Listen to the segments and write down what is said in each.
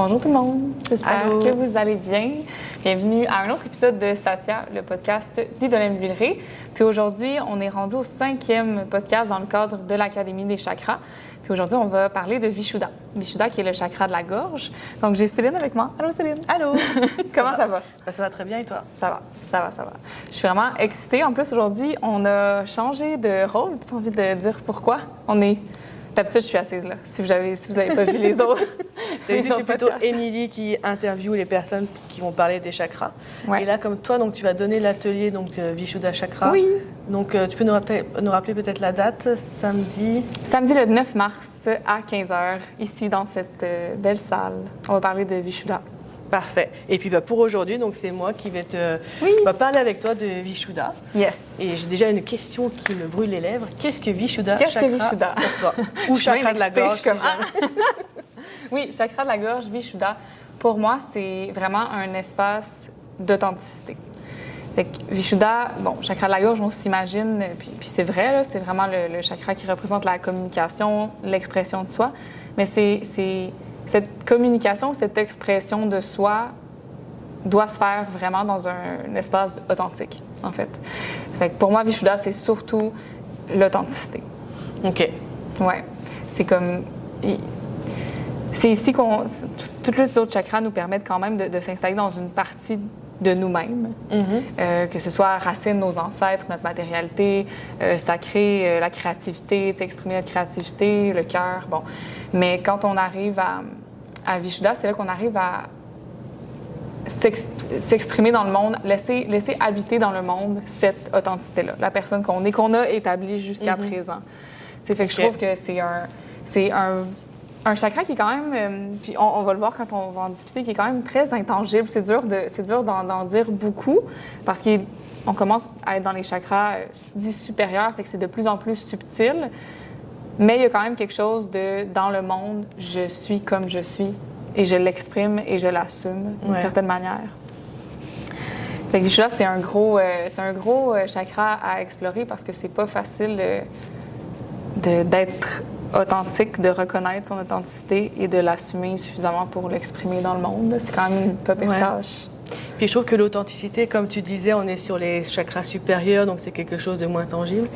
Bonjour tout le monde, j'espère Allô. que vous allez bien. Bienvenue à un autre épisode de Satya, le podcast d'Idolène Villeray. Puis aujourd'hui, on est rendu au 5e podcast dans le cadre de l'Académie des chakras. Puis aujourd'hui, on va parler de Vishuddha. Vishuddha qui est le chakra de la gorge. Donc j'ai Céline avec moi. Allô Céline. Allô. Comment ça va? Ça va très bien et toi? Ça va. Je suis vraiment excitée. En plus, aujourd'hui, on a changé de rôle. Tu as envie de dire pourquoi? D'habitude, je suis assise là, si vous n'avez pas vu les autres. C'est plutôt Émilie qui interviewe les personnes qui vont parler des chakras. Ouais. Et là, comme toi, donc, tu vas donner l'atelier Vishuddha Chakra. Oui. Donc, tu peux nous rappeler peut-être la date, samedi? Samedi le 9 mars à 15h, ici dans cette belle salle. On va parler de Vishuddha. Parfait. Et puis pour aujourd'hui, donc c'est moi qui vais parler avec toi de Vishuddha. Yes. Et j'ai déjà une question qui me brûle les lèvres. Qu'est-ce que Vishuddha Chakra pour toi? Ou chakra de la gorge, si jamais. Oui, chakra de la gorge, Vishuddha. Pour moi, c'est vraiment un espace d'authenticité. Fait que Vishuddha, chakra de la gorge, on s'imagine, puis c'est vrai, là, c'est vraiment le chakra qui représente la communication, l'expression de soi. Mais c'est cette communication, cette expression de soi doit se faire vraiment dans un espace authentique, en fait. Fait que pour moi, Vishuddha, c'est surtout l'authenticité. OK. Ouais. C'est comme... C'est ici qu'on... Tous les autres chakras nous permettent quand même de s'installer dans une partie de nous-mêmes, que ce soit racine, nos ancêtres, notre matérialité, sacrée, la créativité, exprimer notre créativité, le cœur, bon. Mais quand on arrive à Vishuddha, c'est là qu'on arrive à s'exprimer dans le monde, laisser habiter dans le monde cette authenticité-là, la personne qu'on a établie jusqu'à présent. Fait que je trouve que c'est un chakra qui est quand même, puis on va le voir quand on va en discuter, qui est quand même très intangible. C'est dur d'en dire beaucoup parce qu'on commence à être dans les chakras dits supérieurs, fait que c'est de plus en plus subtil. Mais il y a quand même quelque chose dans le monde, je suis comme je suis et je l'exprime et je l'assume d'une certaine manière. Fait que Vishuddha, c'est un gros chakra à explorer parce que c'est pas facile d'être authentique, de reconnaître son authenticité et de l'assumer suffisamment pour l'exprimer dans le monde. C'est quand même une pas pire tâche. Puis je trouve que l'authenticité, comme tu disais, on est sur les chakras supérieurs, donc c'est quelque chose de moins tangible.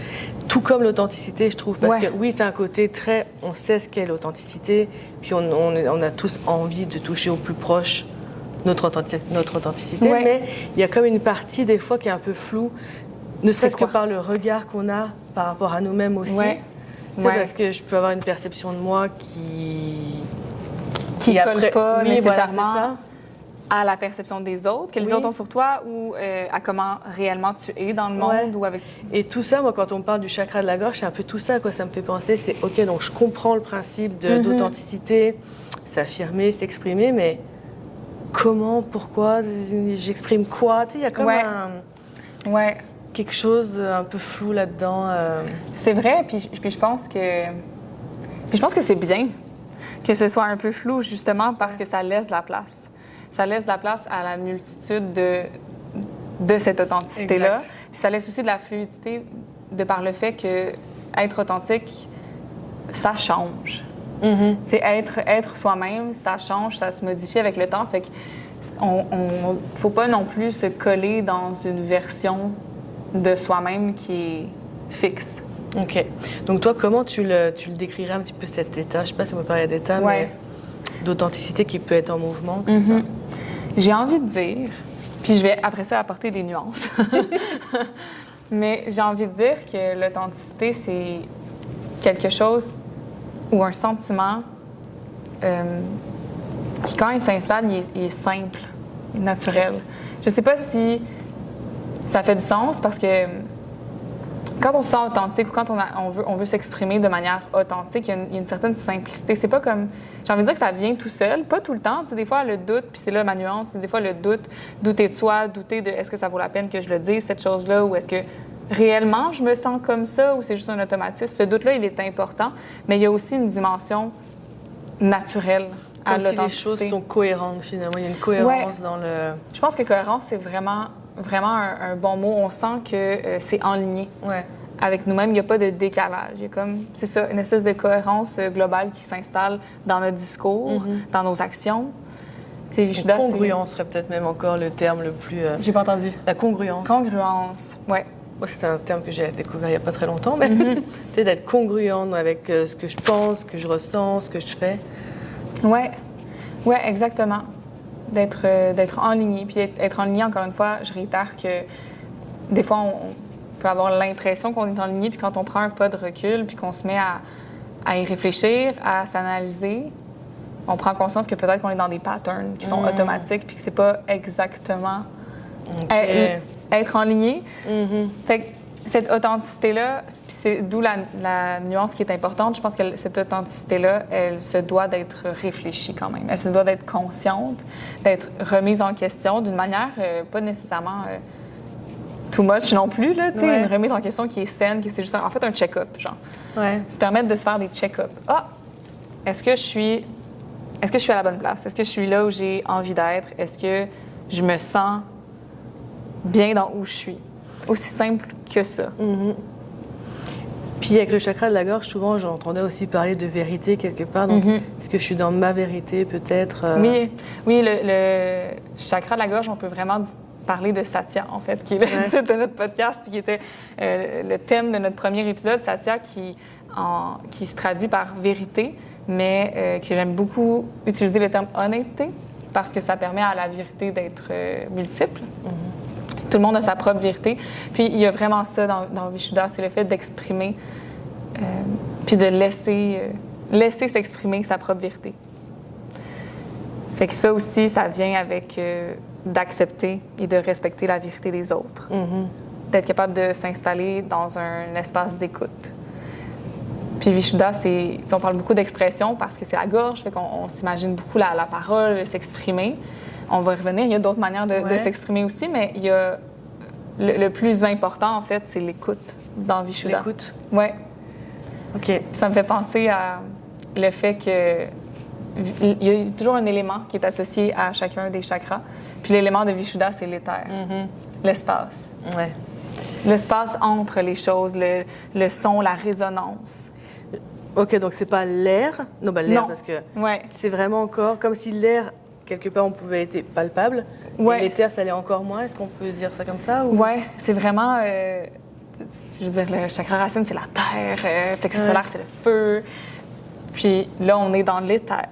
Tout comme l'authenticité, je trouve, parce que oui, tu as un côté très... On sait ce qu'est l'authenticité, puis on a tous envie de toucher au plus proche notre authenticité, mais il y a comme une partie, des fois, qui est un peu floue, ne serait-ce que par le regard qu'on a par rapport à nous-mêmes aussi. Parce que je peux avoir une perception de moi qui colle pas nécessairement ça. À la perception des autres, que les autres ont sur toi ou à comment réellement tu es dans le monde ou avec... Et tout ça, moi, quand on me parle du chakra de la gorge, c'est un peu tout ça, quoi. Ça me fait penser, c'est OK, donc je comprends le principe d'authenticité, s'affirmer, s'exprimer, mais comment, pourquoi, j'exprime quoi? Tu sais, il y a comme quelque chose un peu flou là-dedans. C'est vrai, puis je pense que c'est bien que ce soit un peu flou, justement, parce que ça laisse de la place. Ça laisse de la place à la multitude de cette authenticité-là. Puis ça laisse aussi de la fluidité de par le fait que être authentique, ça change. Être soi-même, ça change, ça se modifie avec le temps. Fait que faut pas non plus se coller dans une version de soi-même qui est fixe. OK. Donc toi, comment tu le décrirais un petit peu cet état? Je sais pas si on peut parler d'état, mais d'authenticité qui peut être en mouvement, comme ça. J'ai envie de dire, puis je vais après ça apporter des nuances, mais j'ai envie de dire que l'authenticité, c'est quelque chose ou un sentiment qui, quand il s'installe, il est simple, il est naturel. Je sais pas si ça fait du sens parce que quand on se sent authentique ou quand on veut s'exprimer de manière authentique, il y a une certaine simplicité. C'est pas comme... J'ai envie de dire que ça vient tout seul, pas tout le temps. Tu sais, des fois, le doute, puis c'est là ma nuance, c'est des fois le doute, douter de soi, douter de est-ce que ça vaut la peine que je le dise, cette chose-là, ou est-ce que réellement je me sens comme ça, ou c'est juste un automatisme. Ce doute-là, il est important, mais il y a aussi une dimension naturelle à l'authenticité. Comme si les choses sont cohérentes, finalement. Il y a une cohérence dans le... Je pense que cohérence, c'est vraiment un bon mot. On sent que c'est enligné avec nous-mêmes. Il n'y a pas de décalage. Il y a comme, c'est ça, une espèce de cohérence globale qui s'installe dans notre discours, dans nos actions. Vishuddha, congruence serait peut-être même encore le terme le plus... J'ai pas entendu. La congruence. Congruence, ouais. Moi, c'est un terme que j'ai découvert il n'y a pas très longtemps, mais tu sais, d'être congruent avec ce que je pense, ce que je ressens, ce que je fais. Ouais, exactement. D'être enligné. Puis être enligné, encore une fois, je réitère que des fois, on peut avoir l'impression qu'on est enligné, puis quand on prend un pas de recul, puis qu'on se met à y réfléchir, à s'analyser, on prend conscience que peut-être qu'on est dans des patterns qui sont automatiques, puis que c'est pas exactement être enligné. Fait que cette authenticité-là, puis c'est d'où la nuance qui est importante. Je pense que cette authenticité-là, elle se doit d'être réfléchie quand même. Elle se doit d'être consciente, d'être remise en question d'une manière pas nécessairement too much non plus, là, une remise en question qui est saine, qui c'est juste en fait un check-up, genre. Se permettre de se faire des check-up. Ah, est-ce que je suis à la bonne place? Est-ce que je suis là où j'ai envie d'être? Est-ce que je me sens bien dans où je suis? Aussi simple que ça. Puis avec le chakra de la gorge, souvent, j'entendais aussi parler de vérité quelque part. Donc, est-ce que je suis dans ma vérité, peut-être? Oui, le chakra de la gorge, on peut vraiment parler de Satya, en fait, qui est le titre de notre podcast, puis qui était le thème de notre premier épisode, Satya, qui se traduit par vérité, mais que j'aime beaucoup utiliser le terme honnêteté, parce que ça permet à la vérité d'être multiple. Tout le monde a sa propre vérité. Puis il y a vraiment ça dans Vishuddha, c'est le fait d'exprimer, puis de laisser s'exprimer sa propre vérité. Fait que ça aussi, ça vient avec d'accepter et de respecter la vérité des autres. D'être capable de s'installer dans un espace d'écoute. Puis Vishuddha, on parle beaucoup d'expression parce que c'est la gorge, fait qu'on s'imagine beaucoup la parole, s'exprimer. On va y revenir, il y a d'autres manières de s'exprimer aussi, mais il y a le plus important, en fait, c'est l'écoute dans Vishuddha. L'écoute? Oui. OK. Puis ça me fait penser à le fait que il y a toujours un élément qui est associé à chacun des chakras. Puis l'élément de Vishuddha, c'est l'éther, l'espace. Ouais. L'espace entre les choses, le son, la résonance. OK, donc c'est pas l'air. Non, l'air, parce que c'est vraiment encore comme si l'air, quelque part, on pouvait être palpable. Et l'éther, ça l'est encore moins. Est-ce qu'on peut dire ça comme ça? Ou... Oui, c'est vraiment... je veux dire, le chakra racine, c'est la terre. Le plexus solaire, c'est le feu. Puis là, on est dans l'éther.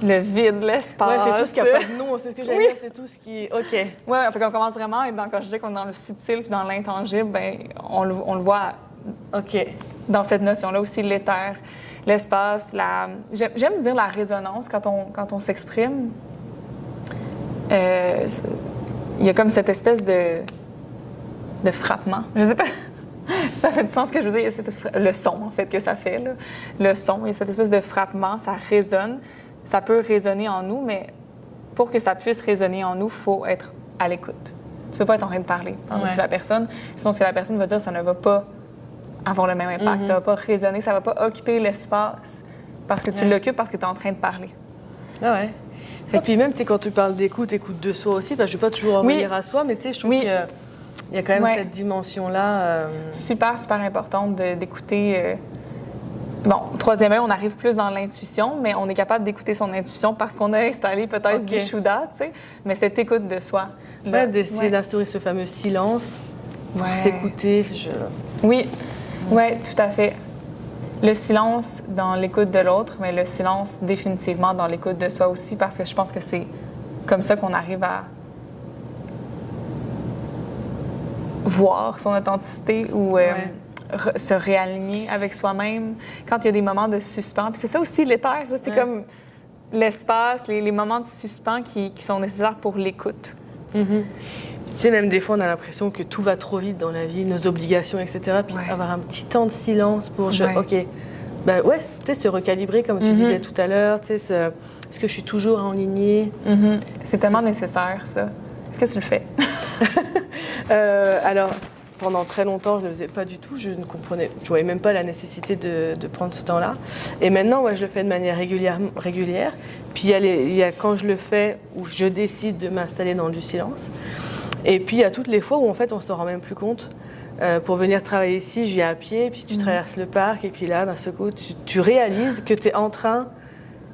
Le vide, l'espace. Oui, c'est tout ce qui n'a pas de nom. C'est ce que j'allais dire. C'est tout ce qui... OK. Oui, fait qu'on commence vraiment à être quand je dis qu'on est dans le subtil puis dans l'intangible, bien, on le voit dans cette notion-là aussi, l'éther, l'espace, j'aime dire la résonance quand on s'exprime. Il y a comme cette espèce de frappement. Je sais pas... Ça fait du sens ce que je veux dire. Le son, en fait, que ça fait. Là. Le son, il y a cette espèce de frappement, ça résonne. Ça peut résonner en nous, mais pour que ça puisse résonner en nous, il faut être à l'écoute. Tu peux pas être en train de parler par-dessus la personne. Sinon, ce que la personne va dire, ça ne va pas avoir le même impact. Ça ne va pas résonner, ça ne va pas occuper l'espace parce que tu l'occupes, parce que tu es en train de parler. Ah ouais. Et puis même, quand tu parles d'écoute, écoute de soi aussi. Je ne vais pas toujours revenir à soi, mais je trouve qu'il y a quand même cette dimension-là. Super, super importante d'écouter. Bon, troisième œil, on arrive plus dans l'intuition, mais on est capable d'écouter son intuition parce qu'on a installé peut-être Vishuddha, tu sais. Mais cette écoute de soi. D'essayer d'instaurer ce fameux silence pour s'écouter. Oui, tout à fait. Le silence dans l'écoute de l'autre, mais le silence définitivement dans l'écoute de soi aussi, parce que je pense que c'est comme ça qu'on arrive à voir son authenticité ou se réaligner avec soi-même quand il y a des moments de suspens. Puis c'est ça aussi, l'éther, c'est comme l'espace, les moments de suspens qui sont nécessaires pour l'écoute. Tu sais, même des fois, on a l'impression que tout va trop vite dans la vie, nos obligations, etc. Puis avoir un petit temps de silence pour se recalibrer, comme tu disais tout à l'heure. Est-ce que je suis toujours en lignée? C'est tellement nécessaire, ça. Est-ce que tu le fais? Alors, pendant très longtemps, je ne le faisais pas du tout. Je voyais même pas la nécessité de prendre ce temps-là. Et maintenant, je le fais de manière régulière. Puis il y a quand je le fais, où je décide de m'installer dans du silence. Et puis il y a toutes les fois où en fait, on se rend même plus compte. Pour venir travailler ici, j'y vais à pied, puis tu traverses le parc, et puis là, d'un seul coup, tu réalises que tu es en train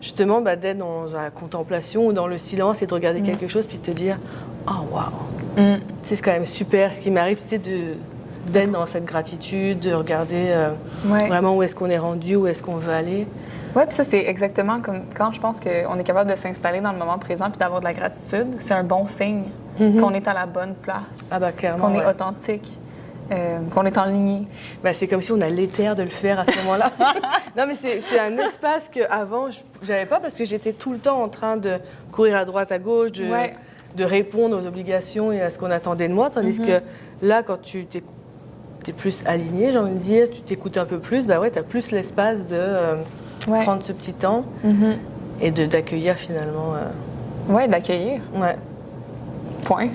justement d'être dans la contemplation ou dans le silence et de regarder quelque chose puis de te dire « Oh, waouh! C'est quand même super ce qui m'arrive, d'être dans cette gratitude, de regarder vraiment où est-ce qu'on est rendu, où est-ce qu'on veut aller. » Oui, puis ça, c'est exactement comme quand je pense qu'on est capable de s'installer dans le moment présent puis d'avoir de la gratitude, c'est un bon signe qu'on est à la bonne place, Ah bah clairement, qu'on est authentique, qu'on est en lignée. Ben, c'est comme si on a l'éther de le faire à ce moment-là. Non, mais c'est un espace qu'avant, je n'avais pas parce que j'étais tout le temps en train de courir à droite, à gauche, de répondre aux obligations et à ce qu'on attendait de moi. Tandis que là, quand tu es plus aligné, j'ai envie de dire, tu t'écoutes un peu plus, bah ouais, tu as plus l'espace de prendre ce petit temps et d'accueillir finalement. Oui, d'accueillir. Ouais. Point.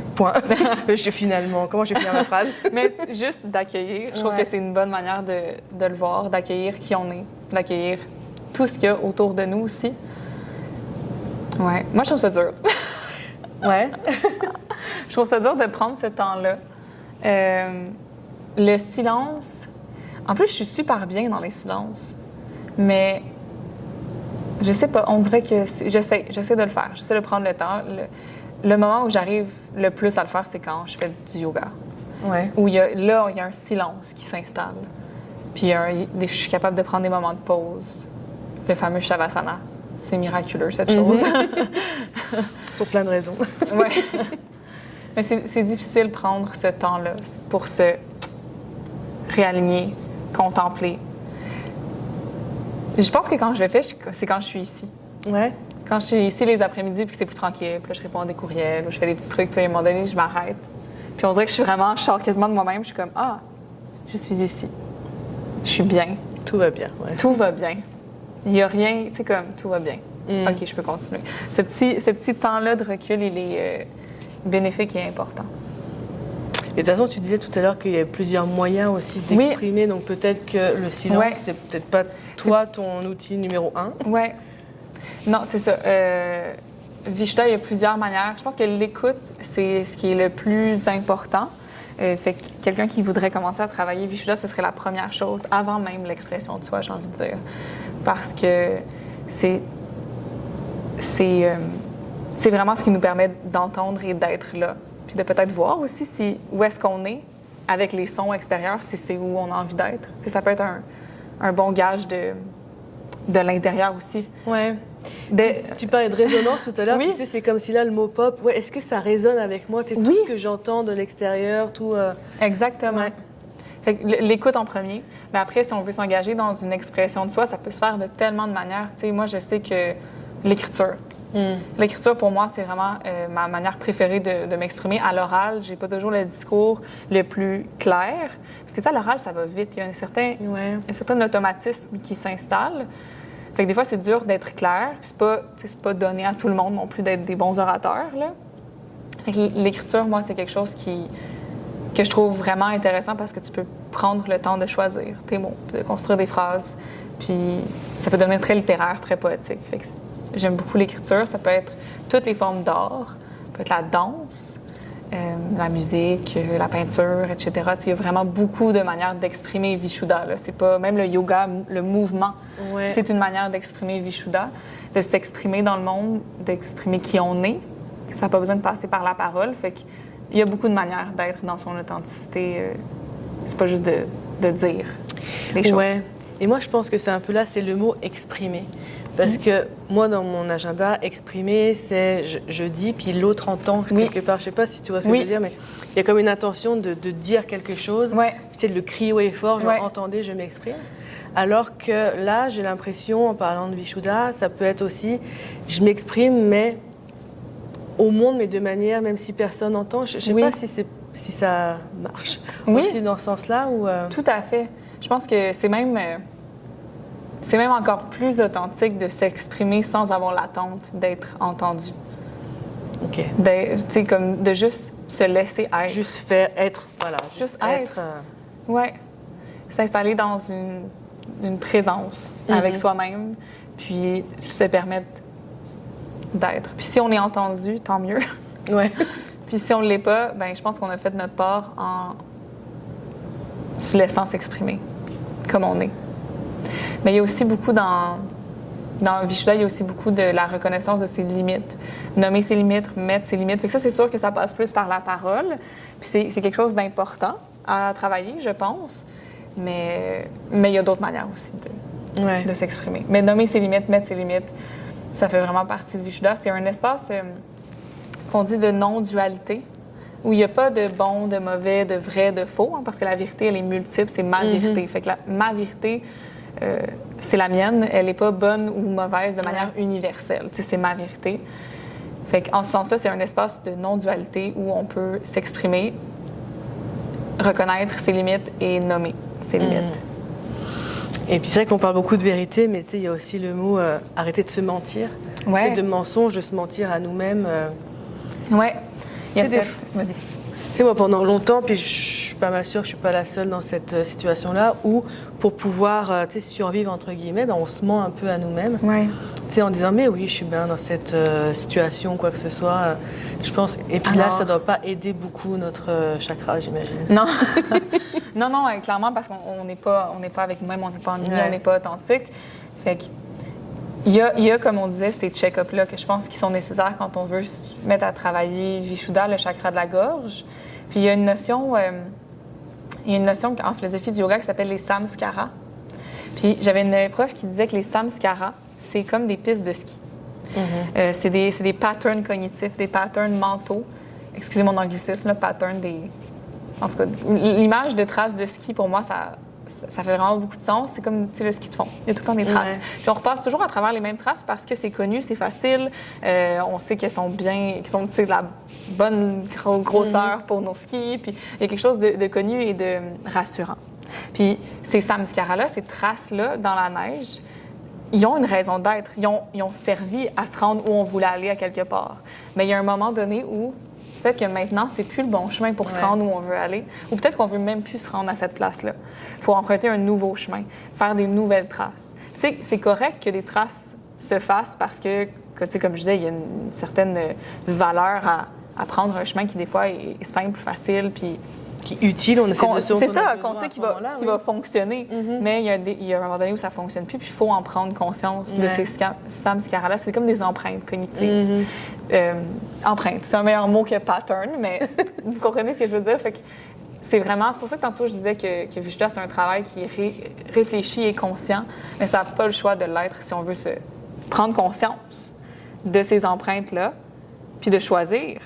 Finalement, comment je vais finir ma phrase? Mais juste d'accueillir, je trouve que c'est une bonne manière de le voir, d'accueillir qui on est, d'accueillir tout ce qu'il y a autour de nous aussi. Ouais. Moi, je trouve ça dur. Ouais. Je trouve ça dur de prendre ce temps-là. Le silence... En plus, je suis super bien dans les silences. Mais je sais pas, on dirait que... J'essaie de le faire. J'essaie de prendre le temps. Le moment où j'arrive le plus à le faire, c'est quand je fais du yoga. Ouais. Où il y a un silence qui s'installe. Puis je suis capable de prendre des moments de pause. Le fameux Shavasana. C'est miraculeux, cette chose. Pour plein de raisons. Oui. Mais c'est difficile de prendre ce temps-là pour se réaligner, contempler. Je pense que quand je le fais, c'est quand je suis ici. Ouais. Quand je suis ici les après-midi, puis c'est plus tranquille, puis là, je réponds à des courriels, ou je fais des petits trucs, puis à un moment donné, je m'arrête. Puis on dirait que je sors quasiment de moi-même, je suis comme, ah, je suis ici. Je suis bien. Tout va bien, ouais. Tout va bien. Il n'y a rien, tu sais, comme, tout va bien. OK, je peux continuer. Ce petit temps-là de recul, il est bénéfique et important. Et de toute façon, tu disais tout à l'heure qu'il y avait plusieurs moyens aussi d'exprimer, donc peut-être que le silence, c'est peut-être pas toi ton outil numéro 1. Oui. Non, c'est ça. Vishuddha, il y a plusieurs manières. Je pense que l'écoute, c'est ce qui est le plus important. Fait que quelqu'un qui voudrait commencer à travailler Vishuddha, ce serait la première chose, avant même l'expression de soi, j'ai envie de dire. Parce que c'est vraiment ce qui nous permet d'entendre et d'être là. Puis de peut-être voir aussi où est-ce qu'on est avec les sons extérieurs, si c'est où on a envie d'être. T'sais, ça peut être un bon gage de l'intérieur aussi. Oui. Tu parlais de résonance tout à l'heure. Oui. C'est comme si là, le mot pop, est-ce que ça résonne avec moi? Tout ce que j'entends de l'extérieur, tout... Exactement. Ouais. Fait que l'écoute en premier. Mais après, si on veut s'engager dans une expression de soi, ça peut se faire de tellement de manières. T'sais, moi, je sais que l'écriture. L'écriture, pour moi, c'est vraiment ma manière préférée de m'exprimer. À l'oral, j'ai pas toujours le discours le plus clair. Parce que, à l'oral, ça va vite. Il y a un certain automatisme qui s'installe. Fait que des fois, c'est dur d'être clair. Puis c'est pas donné à tout le monde non plus d'être des bons orateurs, là. Fait que l'écriture, moi, c'est quelque chose que je trouve vraiment intéressant parce que tu peux prendre le temps de choisir tes mots, de construire des phrases. Puis ça peut devenir très littéraire, très poétique. Fait que j'aime beaucoup l'écriture. Ça peut être toutes les formes d'art. Ça peut être la danse, la musique, la peinture, etc. Il y a vraiment beaucoup de manières d'exprimer Vishuddha. C'est pas même le yoga, le mouvement. Ouais. C'est une manière d'exprimer Vishuddha, de s'exprimer dans le monde, d'exprimer qui on est. Ça n'a pas besoin de passer par la parole. Fait qu'il y a beaucoup de manières d'être dans son authenticité. C'est pas juste de dire les choses. Ouais. Et moi, je pense que c'est un peu là, c'est le mot exprimer. Parce que moi, dans mon agenda, exprimer, c'est je dis, puis l'autre entend quelque part. Je ne sais pas si tu vois ce que je veux dire, mais il y a comme une intention de dire quelque chose. Ouais. Puis de le crier haut et fort, genre entendez, je m'exprime. Alors que là, j'ai l'impression, en parlant de Vishuddha, ça peut être aussi, je m'exprime, mais au monde, mais de manière, même si personne n'entend. Je ne sais pas si ça marche aussi dans ce sens-là. Ou Tout à fait. Je pense que c'est même encore plus authentique de s'exprimer sans avoir l'attente d'être entendu. OK. Tu sais, comme de juste se laisser être. Juste faire, être, voilà. Juste être. Oui. S'installer dans une présence avec soi-même, puis se permettre d'être. Puis si on est entendu, tant mieux. Ouais. Puis si on ne l'est pas, ben je pense qu'on a fait notre part en se laissant s'exprimer comme on est. Mais il y a aussi beaucoup dans Dans Vishuddha, il y a aussi beaucoup de la reconnaissance de ses limites. Nommer ses limites, mettre ses limites. Fait que ça, c'est sûr que ça passe plus par la parole. Puis c'est quelque chose d'important à travailler, je pense. Mais il y a d'autres manières aussi de s'exprimer. Mais nommer ses limites, mettre ses limites, ça fait vraiment partie de Vishuddha. C'est un espace qu'on dit de non-dualité, où il n'y a pas de bon, de mauvais, de vrai, de faux, hein, parce que la vérité, elle est multiple, c'est ma vérité. Fait que ma vérité, c'est la mienne, elle n'est pas bonne ou mauvaise de manière universelle. Tu sais, c'est ma vérité. Fait qu'en ce sens-là, c'est un espace de non-dualité où on peut s'exprimer, reconnaître ses limites et nommer ses limites. Et puis c'est vrai qu'on parle beaucoup de vérité, mais tu sais, il y a aussi le mot arrêter de se mentir. Ouais. C'est de mensonge, de se mentir à nous-mêmes. Ouais. Vas-y. Tu sais, moi, pendant longtemps, puis je suis pas mal sûre que je suis pas la seule dans cette situation-là, où pour pouvoir survivre, entre guillemets, ben, on se ment un peu à nous-mêmes. Ouais. Tu sais, en disant, mais oui, je suis bien dans cette situation, quoi que ce soit. Je pense. Et puis là, ça doit pas aider beaucoup notre chakra, j'imagine. Non. non, clairement, parce qu'on n'est pas avec nous-mêmes, on n'est pas en ligne, on n'est pas authentique. Fait que, il y a, comme on disait, ces check-ups-là que je pense qui sont nécessaires quand on veut se mettre à travailler Vishuddha, le chakra de la gorge. Puis il y a une notion en philosophie du yoga qui s'appelle les samskaras. Puis j'avais une prof qui disait que les samskaras, c'est comme des pistes de ski. C'est des patterns cognitifs, des patterns mentaux. Excusez mon anglicisme, pattern des... En tout cas, l'image de traces de ski, pour moi, ça fait vraiment beaucoup de sens. C'est comme le ski de fond. Il y a tout le temps des traces. Puis on repasse toujours à travers les mêmes traces parce que c'est connu, c'est facile. On sait qu'elles sont bien, qu'elles sont de la bonne grosseur pour nos skis. Puis il y a quelque chose de connu et de rassurant. Puis ces samskaras-là, ces traces-là dans la neige, ils ont une raison d'être. Ils ont servi à se rendre où on voulait aller à quelque part. Mais il y a un moment donné où peut-être que maintenant, c'est plus le bon chemin pour se rendre où on veut aller. Ou peut-être qu'on veut même plus se rendre à cette place-là. Il faut emprunter un nouveau chemin, faire des nouvelles traces. C'est correct que des traces se fassent parce que comme je disais, il y a une certaine valeur à prendre un chemin qui, des fois, est simple, facile, puis... qui est utile, on essaie de se c'est ça, qu'on sait qu'il va fonctionner. Mais il y a un moment donné où ça ne fonctionne plus, puis il faut en prendre conscience de ces samskaras-là. C'est comme des empreintes cognitives. Empreintes, c'est un meilleur mot que pattern, mais vous comprenez ce que je veux dire? Fait que c'est pour ça que tantôt je disais que Vishuddha, c'est un travail qui est réfléchi et conscient, mais ça n'a pas le choix de l'être si on veut se prendre conscience de ces empreintes-là, puis de choisir,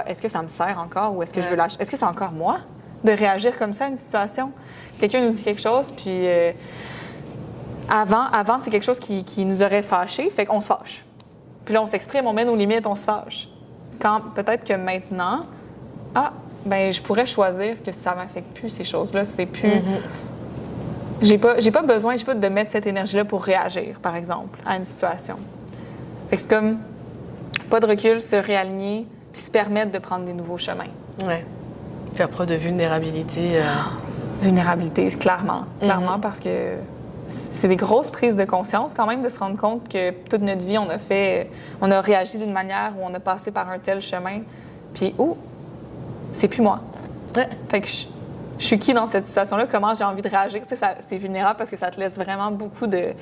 est-ce que ça me sert encore ou est-ce que je veux lâcher? Est-ce que c'est encore moi de réagir comme ça à une situation? Quelqu'un nous dit quelque chose, puis avant c'est quelque chose qui nous aurait fâchés, fait qu'on se fâche. Puis là, on s'exprime, on met nos limites, on se fâche. Quand peut-être que maintenant, je pourrais choisir que ça ne m'affecte plus ces choses-là. C'est plus... J'ai pas besoin de mettre cette énergie-là pour réagir, par exemple, à une situation. Fait que c'est comme pas de recul, se réaligner, puis se permettre de prendre des nouveaux chemins. Ouais. Faire preuve de vulnérabilité. Vulnérabilité, clairement. Clairement, parce que c'est des grosses prises de conscience quand même de se rendre compte que toute notre vie, on a réagi d'une manière où on a passé par un tel chemin, puis c'est plus moi. Ouais. Fait que je suis qui dans cette situation-là? Comment j'ai envie de réagir? Tu sais, c'est vulnérable parce que ça te laisse vraiment beaucoup de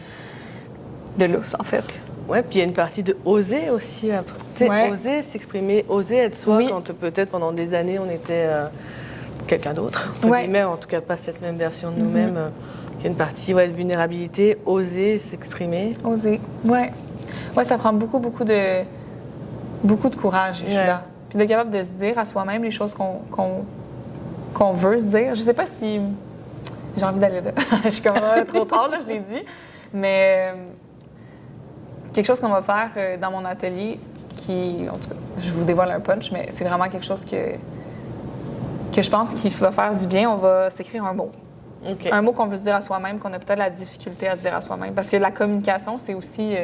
lousse, en fait. Oui, puis il y a une partie de oser aussi. Oser s'exprimer, oser être soi quand peut-être pendant des années on était quelqu'un d'autre. Mais en tout cas pas cette même version de nous-mêmes. Il y a une partie de vulnérabilité, oser s'exprimer. Oser, ouais, ça prend beaucoup de courage, je suis là. Puis d'être capable de se dire à soi-même les choses qu'on veut se dire. Je sais pas si j'ai envie d'aller là. Je suis comme trop tard, là, je l'ai dit. Mais quelque chose qu'on va faire dans mon atelier qui, en tout cas, je vous dévoile un punch, mais c'est vraiment quelque chose que je pense qu'il va faire du bien. On va s'écrire un mot. Okay. Un mot qu'on veut se dire à soi-même, qu'on a peut-être la difficulté à se dire à soi-même. Parce que la communication, c'est aussi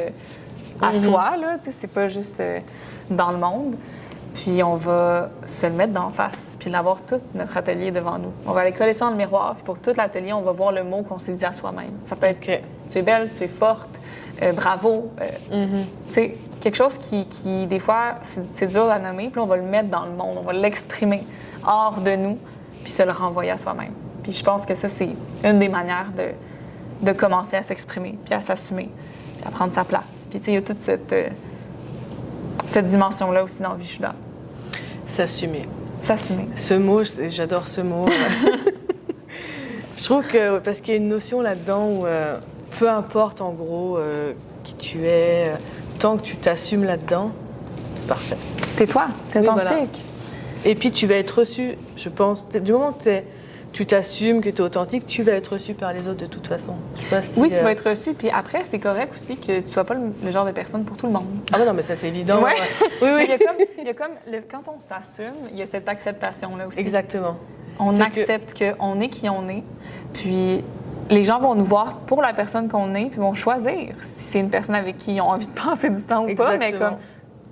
à soi, là. C'est pas juste dans le monde. Puis on va se le mettre d'en face, puis l'avoir tout notre atelier devant nous. On va aller coller ça dans le miroir, puis pour tout l'atelier, on va voir le mot qu'on s'est dit à soi-même. Ça peut être tu es belle, tu es forte, bravo. Tu sais, quelque chose qui, des fois, c'est dur à nommer, puis on va le mettre dans le monde, on va l'exprimer hors de nous, puis se le renvoyer à soi-même. Puis je pense que ça, c'est une des manières de commencer à s'exprimer, puis à s'assumer, puis à prendre sa place. Puis, tu sais, il y a toute cette dimension-là aussi dans Vishuddha. S'assumer. S'assumer. Ce mot, j'adore ce mot. Je trouve que, parce qu'il y a une notion là-dedans où peu importe en gros qui tu es, tant que tu t'assumes là-dedans, c'est parfait. T'es toi, t'es authentique. Voilà. Et puis tu vas être reçu, je pense, du moment que tu t'assumes, que tu es authentique, tu vas être reçu par les autres de toute façon. Je sais pas si, oui, tu vas être reçu, puis après, c'est correct aussi que tu sois pas le genre de personne pour tout le monde. Ah non, mais ça c'est évident. Ouais. Oui, oui. il y a comme quand on s'assume, il y a cette acceptation-là aussi. Exactement. On accepte qu'on est qui on est, puis les gens vont nous voir pour la personne qu'on est, puis vont choisir si c'est une personne avec qui ils ont envie de passer du temps ou pas, mais comme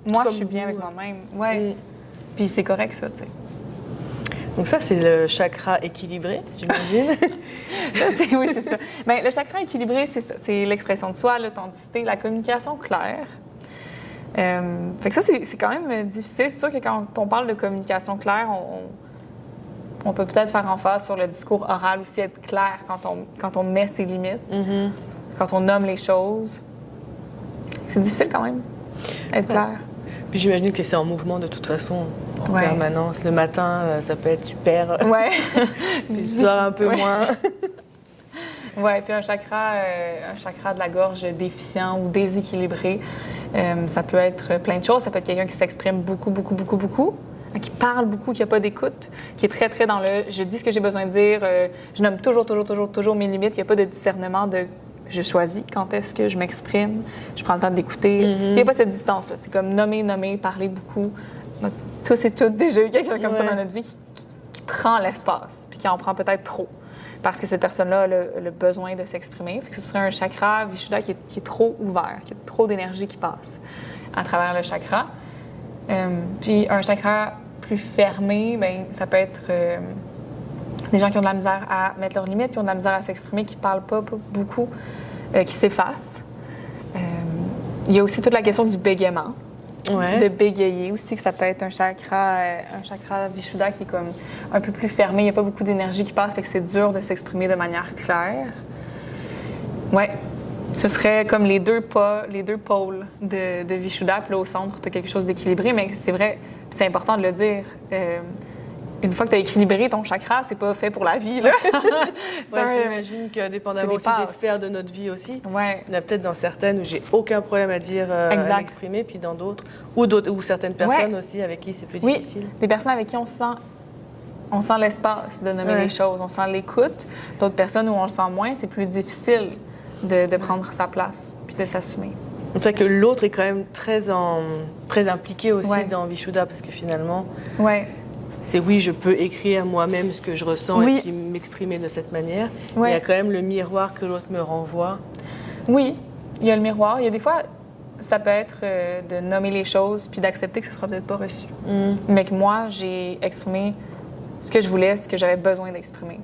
moi, je suis bien avec moi-même. Ouais. Puis c'est correct, ça, tu sais. Donc ça, c'est le chakra équilibré, j'imagine. Oui, c'est ça. Bien, le chakra équilibré, c'est ça. C'est l'expression de soi, l'authenticité, la communication claire. Fait que ça, c'est quand même difficile. C'est sûr que quand on parle de communication claire, on peut peut-être faire emphase sur le discours oral aussi, être clair quand on met ses limites, quand on nomme les choses. C'est difficile quand même, être clair. Puis j'imagine que c'est en mouvement de toute façon, en permanence. Le matin, ça peut être super. Ouais. Puis le soir, un peu moins. Oui, puis un chakra de la gorge déficient ou déséquilibré, ça peut être plein de choses. Ça peut être quelqu'un qui s'exprime beaucoup, qui parle beaucoup, qui n'a pas d'écoute, qui est très, très dans le « je dis ce que j'ai besoin de dire, je nomme toujours mes limites, il n'y a pas de discernement de « je choisis quand est-ce que je m'exprime, je prends le temps d'écouter ». Il n'y a pas cette distance-là. C'est comme nommer, parler beaucoup. Donc, tous et toutes déjà eu quelqu'un comme ça dans notre vie qui prend l'espace, puis qui en prend peut-être trop. Parce que cette personne-là a le besoin de s'exprimer. Fait que ce serait un chakra Vishuddha qui est trop ouvert, qui a trop d'énergie qui passe à travers le chakra. Puis un chakra plus fermé, bien, ça peut être des gens qui ont de la misère à mettre leurs limites, qui ont de la misère à s'exprimer, qui ne parlent pas beaucoup, qui s'effacent. Il y a aussi toute la question du bégaiement. Ouais. De bégayer aussi, que ça peut être un chakra Vishuddha qui est comme un peu plus fermé, il n'y a pas beaucoup d'énergie qui passe, fait que c'est dur de s'exprimer de manière claire. Ouais, ce serait comme les deux pôles de Vishuddha, puis là au centre, tu as quelque chose d'équilibré, mais c'est vrai, c'est important de le dire. Une fois que tu as équilibré ton chakra, c'est pas fait pour la vie, là. J'imagine que dépendamment aussi des sphères de notre vie aussi, ouais. Il y en a peut-être dans certaines où j'ai aucun problème à dire, à m'exprimer, puis dans d'autres, ou certaines personnes aussi avec qui c'est plus difficile. Des personnes avec qui on sent l'espace de nommer les choses, on sent l'écoute. D'autres personnes où on le sent moins, c'est plus difficile de prendre sa place puis de s'assumer. C'est vrai que l'autre est quand même très impliqué aussi dans Vishuddha, parce que finalement... C'est je peux écrire moi-même ce que je ressens et puis m'exprimer de cette manière. Il y a quand même le miroir que l'autre me renvoie. Oui, il y a le miroir. Il y a des fois, ça peut être de nommer les choses puis d'accepter que ce ne sera peut-être pas reçu. Mais que moi, j'ai exprimé ce que je voulais, ce que j'avais besoin d'exprimer.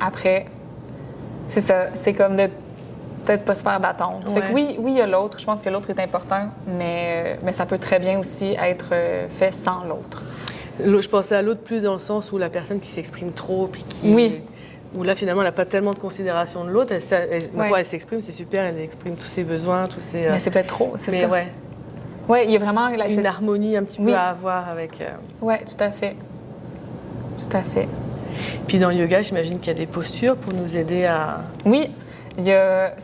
Après, c'est ça. C'est comme de peut-être pas se faire d'attente. Fait que oui, il y a l'autre. Je pense que l'autre est important, mais ça peut très bien aussi être fait sans l'autre. Je pensais à l'autre plus dans le sens où la personne qui s'exprime trop, puis où là, finalement, elle n'a pas tellement de considération de l'autre. Une fois, elle s'exprime, c'est super, elle exprime tous ses besoins, tous ses... Mais c'est peut-être trop, c'est ça. Oui, il y a vraiment... une harmonie un petit peu à avoir avec... Oui, tout à fait. Tout à fait. Puis dans le yoga, j'imagine qu'il y a des postures pour nous aider à... Oui.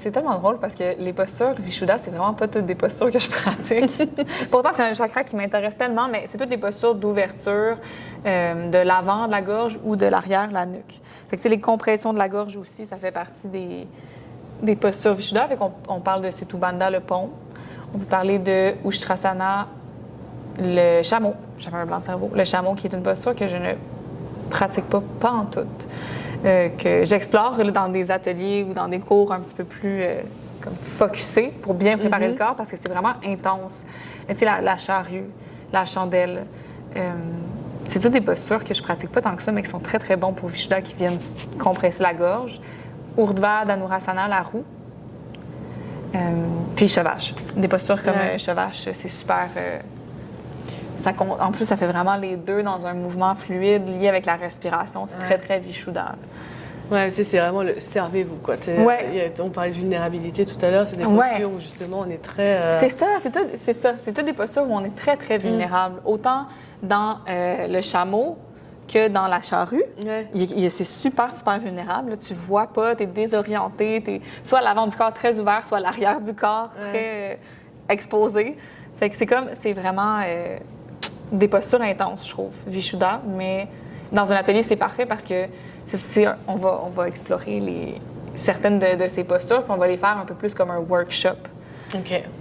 C'est tellement drôle parce que les postures Vishuddha, c'est vraiment pas toutes des postures que je pratique. Pourtant, c'est un chakra qui m'intéresse tellement, mais c'est toutes les postures d'ouverture de l'avant de la gorge ou de l'arrière de la nuque. Fait que les compressions de la gorge aussi, ça fait partie des postures Vishuddha. Fait qu'on parle de Setu Bandha, le pont. On peut parler de Ushtrasana, le chameau. J'avais un blanc de cerveau. Le chameau qui est une posture que je ne pratique pas en tout. Que j'explore dans des ateliers ou dans des cours un petit peu plus comme focusés pour bien préparer le corps parce que c'est vraiment intense. Tu sais, la charrue, la chandelle, c'est toutes des postures que je pratique pas tant que ça, mais qui sont très, très bons pour Vishuddha, qui viennent compresser la gorge. Urdhva Dhanurasana, la roue. Puis Shavash. Des postures comme Shavash, c'est super... en plus, ça fait vraiment les deux dans un mouvement fluide lié avec la respiration. C'est très, très Vishuddha. Ouais, c'est vraiment le servez-vous, quoi. On parlait de vulnérabilité tout à l'heure, c'est des postures où justement on est très. C'est toutes des postures où on est très, très vulnérable. Autant dans le chameau que dans la charrue. C'est super, super vulnérable. Là, tu ne vois pas, tu es désorienté, tu es soit l'avant du corps très ouvert, soit l'arrière du corps très exposé. Fait que c'est vraiment des postures intenses, je trouve, Vishuddha. Mais dans un atelier, c'est parfait parce que on va explorer certaines de ces postures, puis on va les faire un peu plus comme un workshop.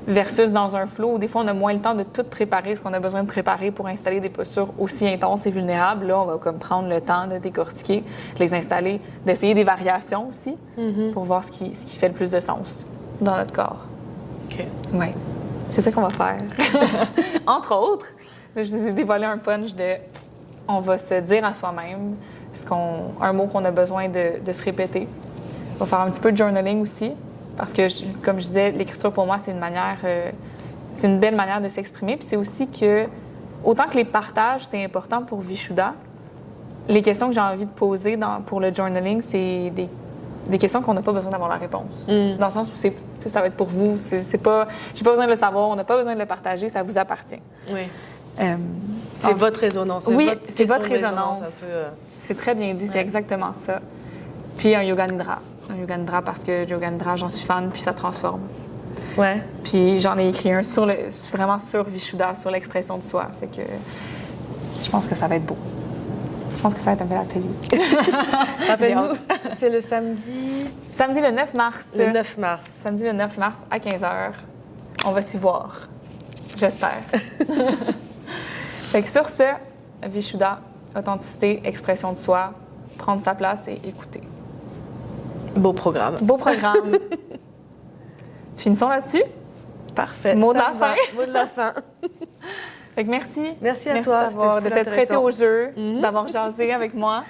Versus dans un flow où des fois on a moins le temps de tout préparer ce qu'on a besoin de préparer pour installer des postures aussi intenses et vulnérables. Là, on va comme prendre le temps de décortiquer, de les installer, d'essayer des variations aussi pour voir ce qui fait le plus de sens dans notre corps. Oui, c'est ça qu'on va faire. Entre autres, là, je vous ai dévoilé un punch on va se dire à soi-même un mot qu'on a besoin de se répéter. On va faire un petit peu de journaling aussi. Parce que, comme je disais, l'écriture, pour moi, c'est une belle manière de s'exprimer. Puis c'est aussi que, autant que les partages, c'est important pour Vishuddha, les questions que j'ai envie de poser pour le journaling, c'est des questions qu'on n'a pas besoin d'avoir la réponse. Dans le sens où ça va être pour vous. J'ai pas besoin de le savoir, on n'a pas besoin de le partager, ça vous appartient. Oui. C'est votre résonance. Oui, c'est votre résonance. C'est très bien dit, c'est exactement ça. Puis un yoga nidra. Un yoga nidra parce que le yoga nidra, j'en suis fan, puis ça transforme. Ouais. Puis j'en ai écrit un vraiment sur Vishuddha, sur l'expression de soi. Fait que je pense que ça va être beau. Je pense que ça va être un bel atelier. Rappelle-nous, c'est le samedi... Samedi le 9 mars. Le 9 mars. Samedi le 9 mars à 15h. On va s'y voir. J'espère. Fait que sur ce, Vishuddha, authenticité, expression de soi, prendre sa place et écouter. Beau programme. Beau programme. Finissons là-dessus. Parfait. Mot de la fin. Mot de la fin. Fait que merci. Merci à toi. De t'être prêté au jeu, d'avoir jasé avec moi.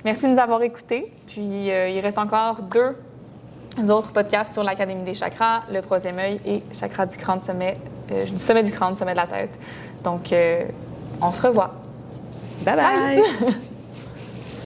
Merci de nous avoir écoutés. Puis, il reste encore 2 autres podcasts sur l'Académie des chakras, le 3e œil et chakra du crâne du sommet du crâne, sommet de la tête. Donc, on se revoit. Bye bye.